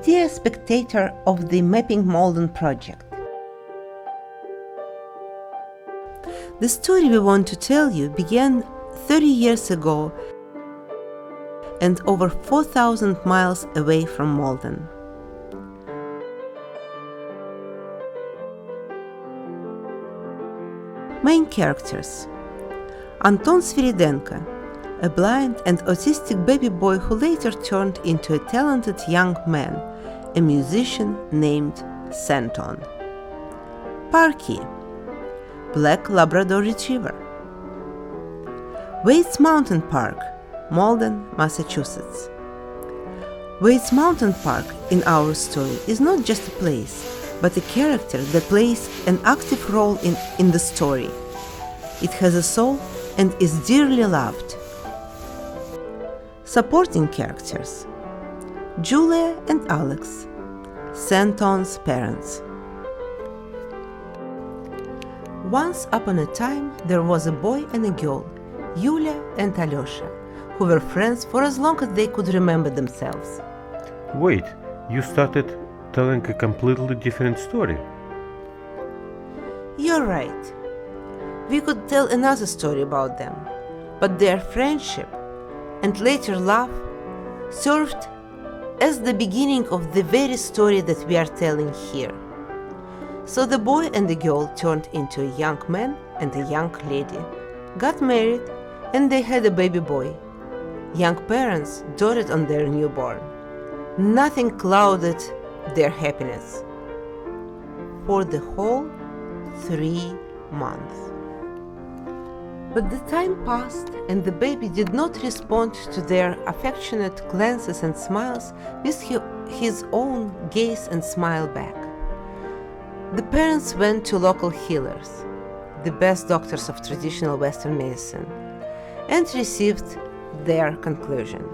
Dear spectator of the Mapping Malden project, the story we want to tell you began 30 years ago and over 4,000 miles away from Malden. Main characters: Anton Sviridenko, a blind and autistic baby boy who later turned into a talented young man, a musician named Santon. Parky, Black Labrador Retriever. Wade's Mountain Park, Malden, Massachusetts. Wade's Mountain Park in our story is not just a place, but a character that plays an active role in the story. It has a soul and is dearly loved. Supporting characters: Julia and Alex, Santon's parents. Once upon a time, there was a boy and a girl, Yulia and Alyosha, who were friends for as long as they could remember themselves. Wait, you started telling a completely different story. You're right. We could tell another story about them, but their friendship and later love served as the beginning of the very story that we are telling here. So the boy and the girl turned into a young man and a young lady, got married, and they had a baby boy. Young parents doted on their newborn. Nothing clouded their happiness for the whole 3 months. But the time passed, and the baby did not respond to their affectionate glances and smiles with his own gaze and smile back. The parents went to local healers, the best doctors of traditional Western medicine, and received their conclusion.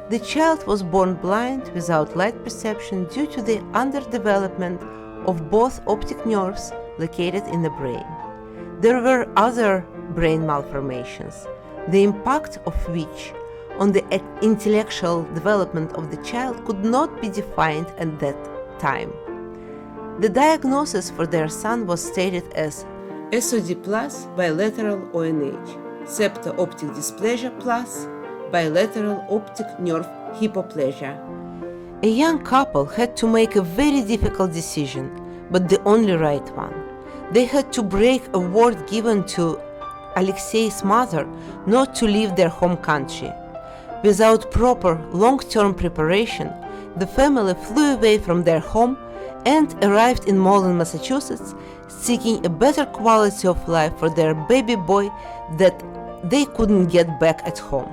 The child was born blind without light perception due to the underdevelopment of both optic nerves located in the brain. There were other brain malformations, the impact of which on the intellectual development of the child could not be defined at that time. The diagnosis for their son was stated as SOD plus bilateral ONH, Septo-Optic dysplasia plus bilateral optic nerve hypoplasia. A young couple had to make a very difficult decision, but the only right one. They had to break a word given to Alexei's mother not to leave their home country. Without proper long-term preparation, the family flew away from their home and arrived in Malden, Massachusetts, seeking a better quality of life for their baby boy that they couldn't get back at home.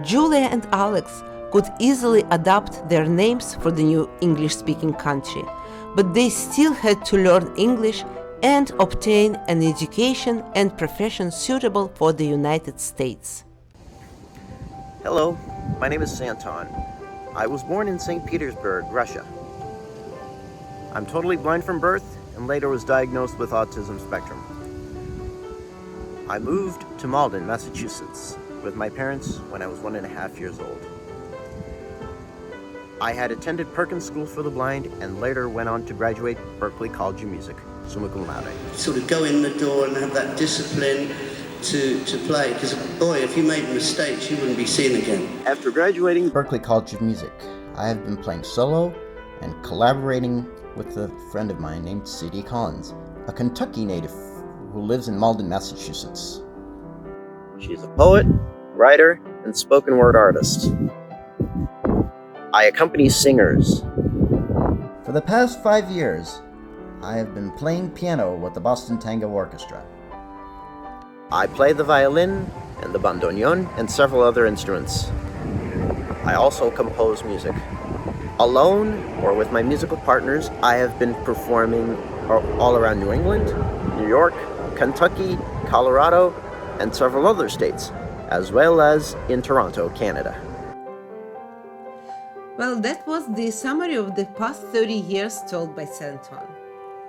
Julia and Alex could easily adopt their names for the new English-speaking country, but they still had to learn English and obtain an education and profession suitable for the United States. Hello, my name is Santon. I was born in St. Petersburg, Russia. I'm totally blind from birth and later was diagnosed with autism spectrum. I moved to Malden, Massachusetts with my parents when I was 1.5 years old. I had attended Perkins School for the Blind and later went on to graduate Berklee College of Music, summa cum laude. Sort of go in the door and have that discipline to play, because boy, if you made mistakes, you wouldn't be seen again. After graduating Berklee College of Music, I have been playing solo and collaborating with a friend of mine named C.D. Collins, a Kentucky native who lives in Malden, Massachusetts. She's a poet, writer, and spoken word artist. I accompany singers. For the past 5 years, I have been playing piano with the Boston Tango Orchestra. I play the violin and the bandoneon and several other instruments. I also compose music. Alone or with my musical partners, I have been performing all around New England, New York, Kentucky, Colorado, and several other states, as well as in Toronto, Canada. Well, that was the summary of the past 30 years told by Santon.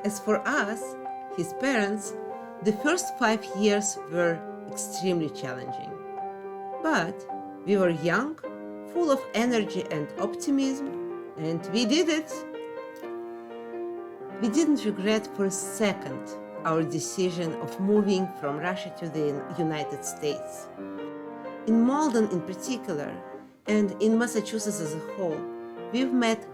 As for us, his parents, the first 5 years were extremely challenging. But we were young, full of energy and optimism, And we did it. We didn't regret for a second our decision of moving from Russia to the United States. In Malden in particular, and in Massachusetts as a whole, we've met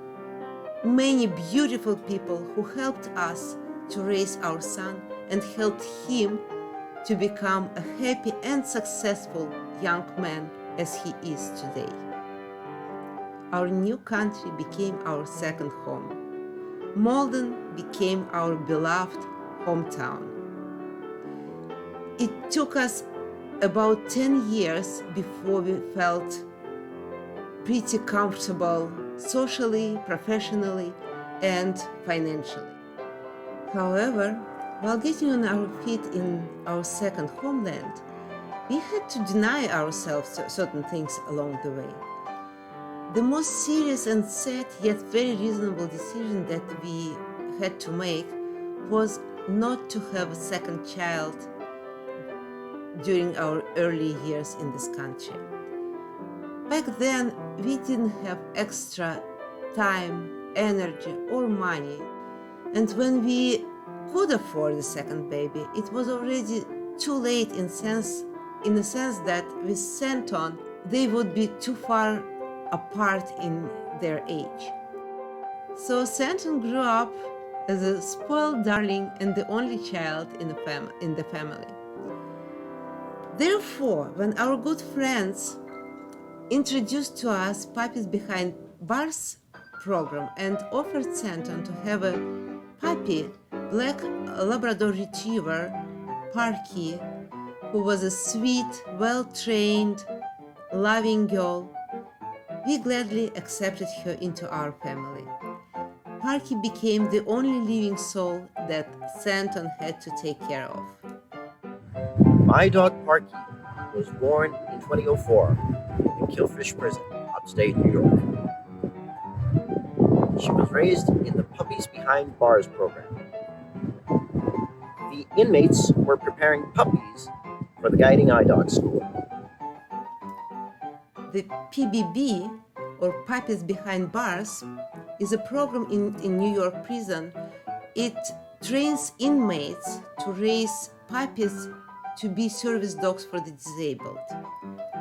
many beautiful people who helped us to raise our son and helped him to become a happy and successful young man as he is today. Our new country became our second home. Malden became our beloved hometown. It took us about 10 years before we felt pretty comfortable socially, professionally, and financially. However, while getting on our feet in our second homeland, we had to deny ourselves certain things along the way. The most serious and sad yet very reasonable decision that we had to make was not to have a second child during our early years in this country. Back then, we didn't have extra time, energy, or money. And when we could afford a second baby, it was already too late in the sense that with Santon, they would be too far apart in their age. So Santon grew up as a spoiled darling and the only child in the family. Therefore, when our good friends introduced to us Puppies Behind Bars program and offered Santon to have a puppy, black Labrador Retriever, Parky, who was a sweet, well-trained, loving girl, we gladly accepted her into our family. Parky became the only living soul that Santon had to take care of. My dog Parky was born in 2004 in Killfish Prison, upstate New York. She was raised in the Puppies Behind Bars program. The inmates were preparing puppies for the Guiding Eye Dog School. The PBB, or Puppies Behind Bars, is a program in New York prison. It trains inmates to raise puppies to be service dogs for the disabled.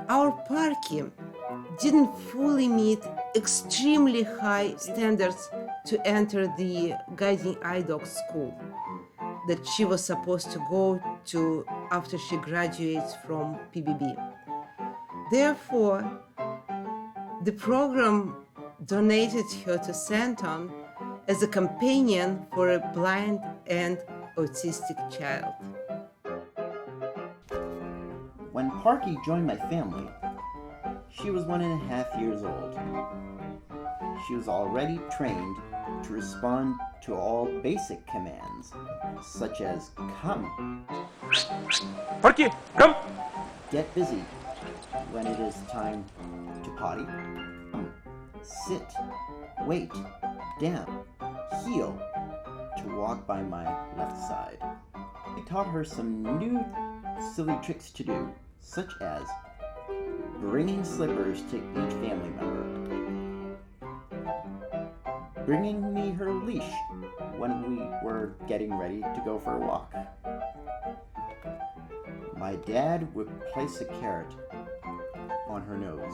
Our Parky didn't fully meet extremely high standards to enter the Guiding Eye Dog School that she was supposed to go to after she graduates from PBB. Therefore, the program donated her to Santon as a companion for a blind and autistic child. When Parky joined my family, she was 1.5 years old. She was already trained to respond to all basic commands, such as come, Parky, come! get busy when it is time to potty, sit, wait, down, heel, to walk by my left side. I taught her some new silly tricks to do, such as bringing slippers to each family member, bringing me her leash when we were getting ready to go for a walk. My dad would place a carrot on her nose,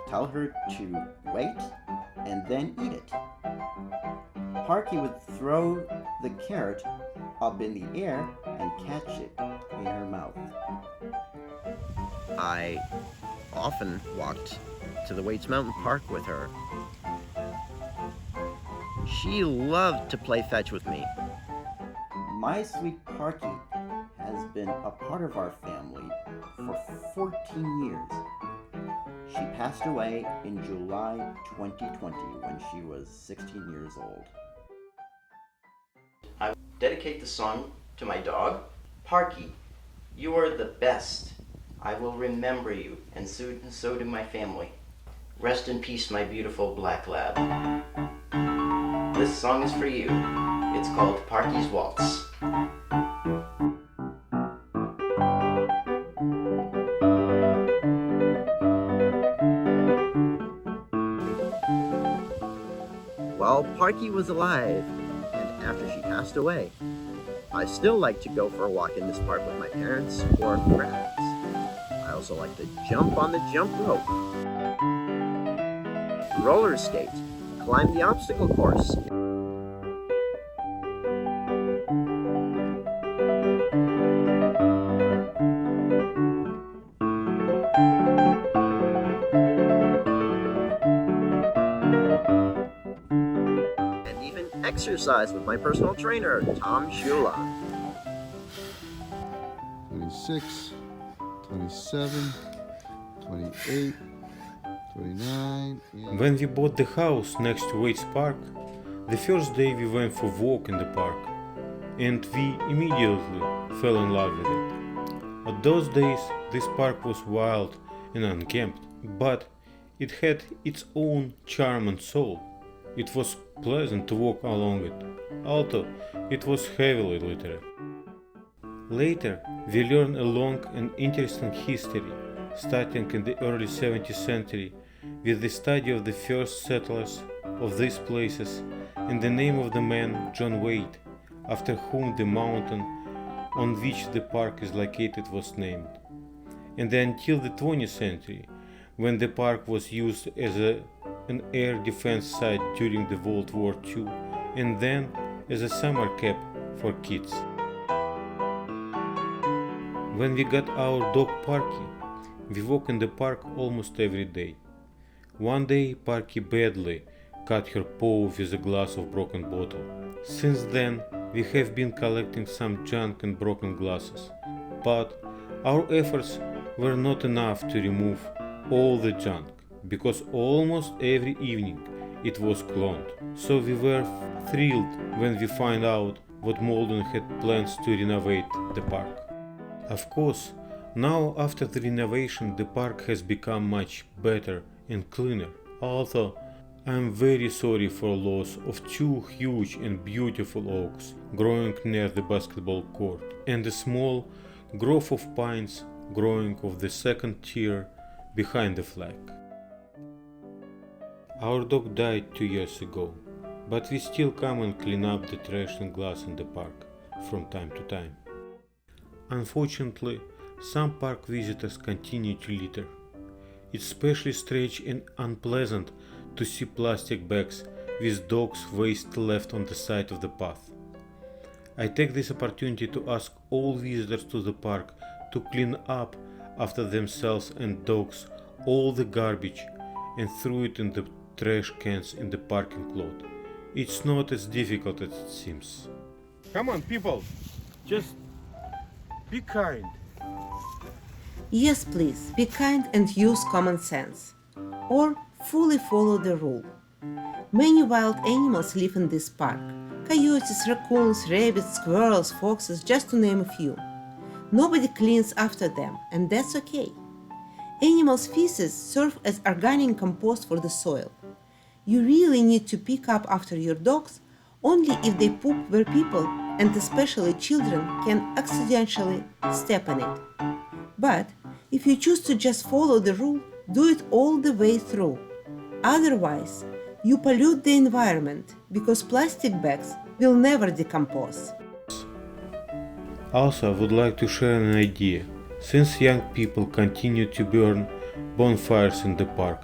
tell her to wait, and then eat it. Parky would throw the carrot up in the air and catch it in her mouth. I often walked to the Waits Mountain Park with her. She loved to play fetch with me. My sweet Parky has been a part of our family for 14 years. She passed away in July 2020 when she was 16 years old. I dedicate the song to my dog. Parky, you are the best. I will remember you, and so do my family. Rest in peace, my beautiful black lab. This song is for you. It's called Parky's Waltz. while Parky was alive and after she passed away. I still like to go for a walk in this park with my parents or friends. I also like to jump on the jump rope, roller skate, climb the obstacle course. Exercise with my personal trainer, Tom Shula. 26, 27, 28, 29. Yeah. When we bought the house next to Waits Park, the first day we went for a walk in the park, and we immediately fell in love with it. At those days, this park was wild and unkempt, but it had its own charm and soul. It was pleasant to walk along it, although it was heavily littered. Later, we learned a long and interesting history, starting in the early 17th century with the study of the first settlers of these places and the name of the man John Wade, after whom the mountain on which the park is located was named. And until the 20th century, when the park was used as an air defense site during the World War II, and then as a summer camp for kids. When we got our dog Parky, we walk in the park almost every day. One day Parky badly cut her paw with a glass of broken bottle. Since then, we have been collecting some junk and broken glasses, but our efforts were not enough to remove all the junk, because almost every evening it was cloned. So we were thrilled when we found out what Malden had plans to renovate the park. Of course, now after the renovation the park has become much better and cleaner, although I am very sorry for loss of two huge and beautiful oaks growing near the basketball court and a small grove of pines growing of the second tier behind the flag. Our dog died 2 years ago, but we still come and clean up the trash and glass in the park from time to time. Unfortunately, some park visitors continue to litter. It's especially strange and unpleasant to see plastic bags with dogs' waste left on the side of the path. I take this opportunity to ask all visitors to the park to clean up after themselves and dogs all the garbage and throw it in the trash cans in the parking lot. It's not as difficult as it seems. Come on, people, just be kind. Yes, please, be kind and use common sense. Or fully follow the rule. Many wild animals live in this park. Coyotes, raccoons, rabbits, squirrels, foxes, just to name a few. Nobody cleans after them, and that's okay. Animals' feces serve as organic compost for the soil. You really need to pick up after your dogs only if they poop where people, and especially children, can accidentally step in it. But if you choose to just follow the rule, do it all the way through. Otherwise, you pollute the environment because plastic bags will never decompose. Also, I would like to share an idea. Since young people continue to burn bonfires in the park,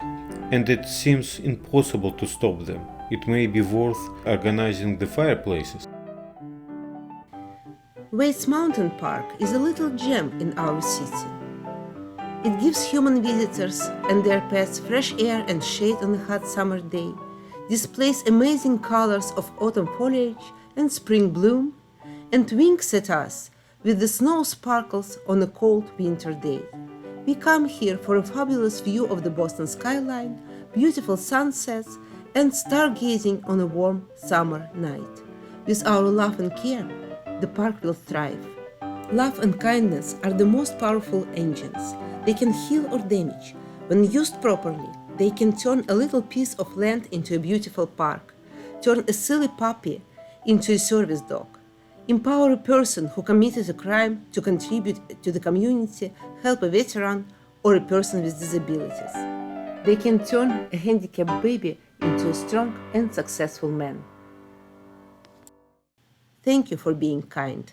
and it seems impossible to stop them, it may be worth organizing the fireplaces. Waits Mountain Park is a little gem in our city. It gives human visitors and their pets fresh air and shade on a hot summer day, displays amazing colors of autumn foliage and spring bloom, and winks at us with the snow sparkles on a cold winter day. We come here for a fabulous view of the Boston skyline, beautiful sunsets, and stargazing on a warm summer night. With our love and care, the park will thrive. Love and kindness are the most powerful engines. They can heal or damage. When used properly, they can turn a little piece of land into a beautiful park, turn a silly puppy into a service dog, empower a person who committed a crime to contribute to the community, help a veteran, or a person with disabilities. they can turn a handicapped baby into a strong and successful man. Thank you for being kind.